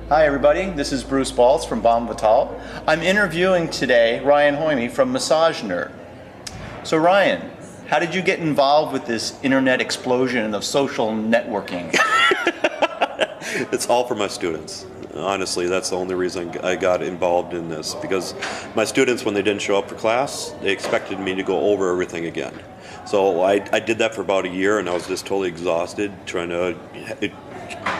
Hi everybody, this is Bruce Baltz from Bomb Vital. I'm interviewing today Ryan Hoyme from Massage Nerd. So Ryan, how did you get involved with this internet explosion of social networking? It's all for my students. Honestly, that's the only reason I got involved in this, because my students, when they didn't show up for class, they expected me to go over everything again. So I did that for about a year, and I was just totally exhausted trying to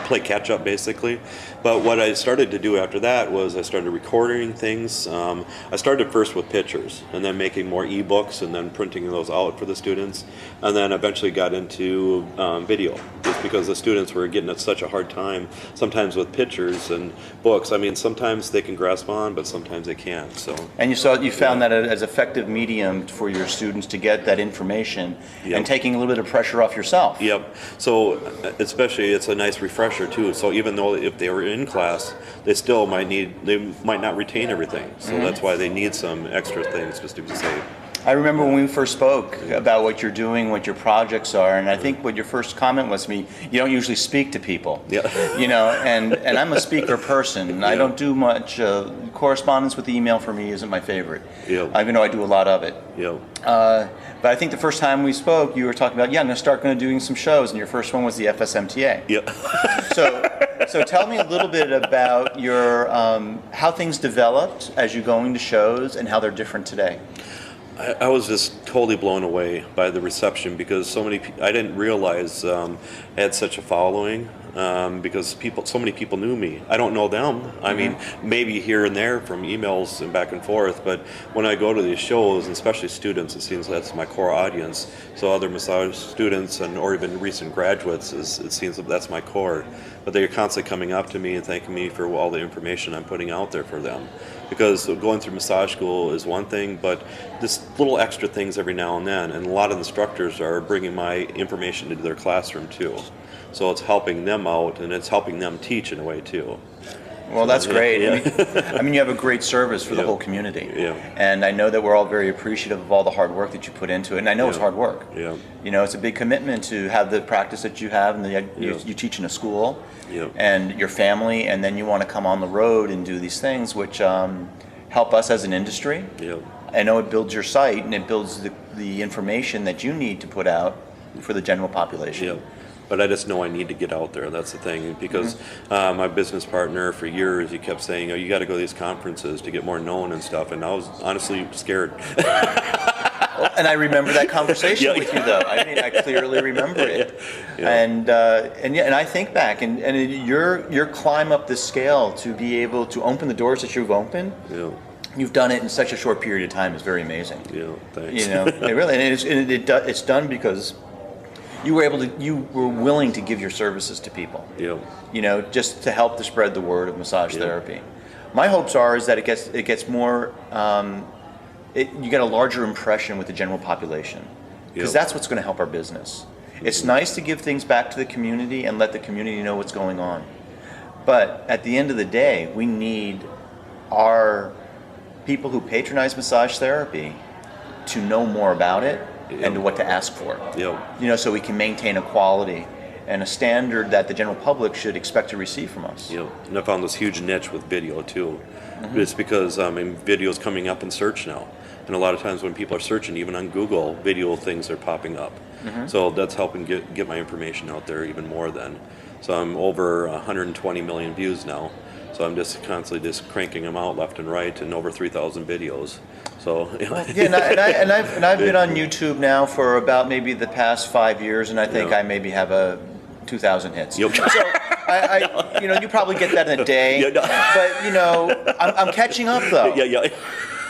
play catch up basically. But what I started to do after that was I started recording things. I started first with pictures and then making more ebooks and then printing those out for the students, and then eventually got into video, just because the students were getting at such a hard time sometimes with pictures and books. I mean, sometimes they can grasp on, but sometimes they can't. So And you found that as effective medium for your students to get that information and taking a little bit of pressure off yourself. Yep. So especially it's a nice refresher too. So even though if they were in class, they still might not retain everything. So that's why they need some extra things just to be safe. I remember when we first spoke about what you're doing, what your projects are, and I think what your first comment was to me, you don't usually speak to people. Yeah. You know, and I'm a speaker person. I don't do much correspondence with email. For me isn't my favorite. Yeah. Even though I do a lot of it. Yeah. But I think the first time we spoke, you were talking about, I'm going to start doing some shows, and your first one was the FSMTA. Yeah. So tell me a little bit about your how things developed as you going to shows and how they're different today. I was just totally blown away by the reception, because I didn't realize I had such a following, because so many people knew me. I don't know them. I mean, maybe here and there from emails and back and forth, but when I go to these shows, and especially students, it seems that's my core audience. So other massage students or even recent graduates, it seems that's my core. But they're constantly coming up to me and thanking me for all the information I'm putting out there for them. Because going through massage school is one thing, but just little extra things every now and then. And a lot of instructors are bringing my information into their classroom too. So it's helping them out, and it's helping them teach in a way too. Well, that's great. Yeah. I mean, you have a great service for the whole community. Yeah. And I know that we're all very appreciative of all the hard work that you put into it. And I know it's hard work. Yeah. You know, it's a big commitment to have the practice that you have, and you teach in a school, and your family, and then you want to come on the road and do these things, which help us as an industry. Yeah. I know it builds your site, and it builds the information that you need to put out for the general population. Yeah. But I just know I need to get out there. That's the thing, because my business partner for years, he kept saying, you got to go to these conferences to get more known and stuff. And I was honestly scared. And I remember that conversation with you, though. I mean, I clearly remember it. Yeah. And I think back, and your climb up the scale to be able to open the doors that you've opened. Yeah. You've done it in such a short period of time is very amazing. Yeah. Thanks. You know, it really, and it's done because you were willing to give your services to people. Yeah. You know, just to help to spread the word of massage therapy. My hopes is that it gets more. You get a larger impression with the general population, because that's what's going to help our business. It's nice to give things back to the community and let the community know what's going on, but at the end of the day, we need our people who patronize massage therapy to know more about it and what to ask for. Yeah. You know, so we can maintain a quality and a standard that the general public should expect to receive from us. Yeah. And I found this huge niche with video too. It's because video is coming up in search now. And a lot of times when people are searching, even on Google, video things are popping up. So that's helping get my information out there even more then. So I'm over 120 million views now. So I'm just constantly just cranking them out left and right, and over 3,000 videos. So and I've been on YouTube now for about maybe the past 5 years, and I think I maybe have 2,000 hits. Yep. So you probably get that in a day. But I'm catching up though. Yeah.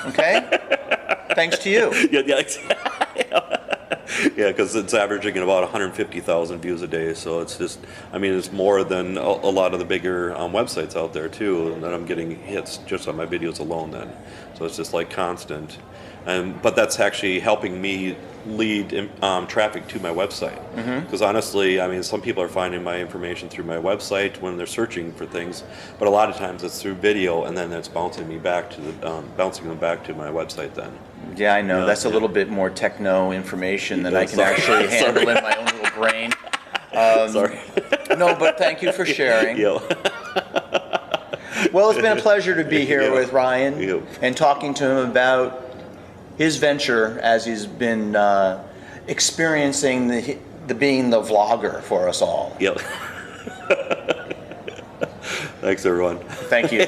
Okay. Thanks to you. Yeah, because it's averaging at about 150,000 views a day, so it's just, it's more than a lot of the bigger websites out there too, and then I'm getting hits just on my videos alone then. So it's just like constant. But that's actually helping me lead traffic to my website. Because honestly, some people are finding my information through my website when they're searching for things, but a lot of times it's through video, and then it's bouncing them back to my website then. Yeah, I know. That's a little bit more techno information than I can actually handle in my own little brain. Sorry. No, but thank you for sharing. Well, it's been a pleasure to be here Yeah. with Ryan Yeah. and talking to him about his venture as he's been experiencing the being the vlogger for us all. Yep. Thanks, everyone. Thank you.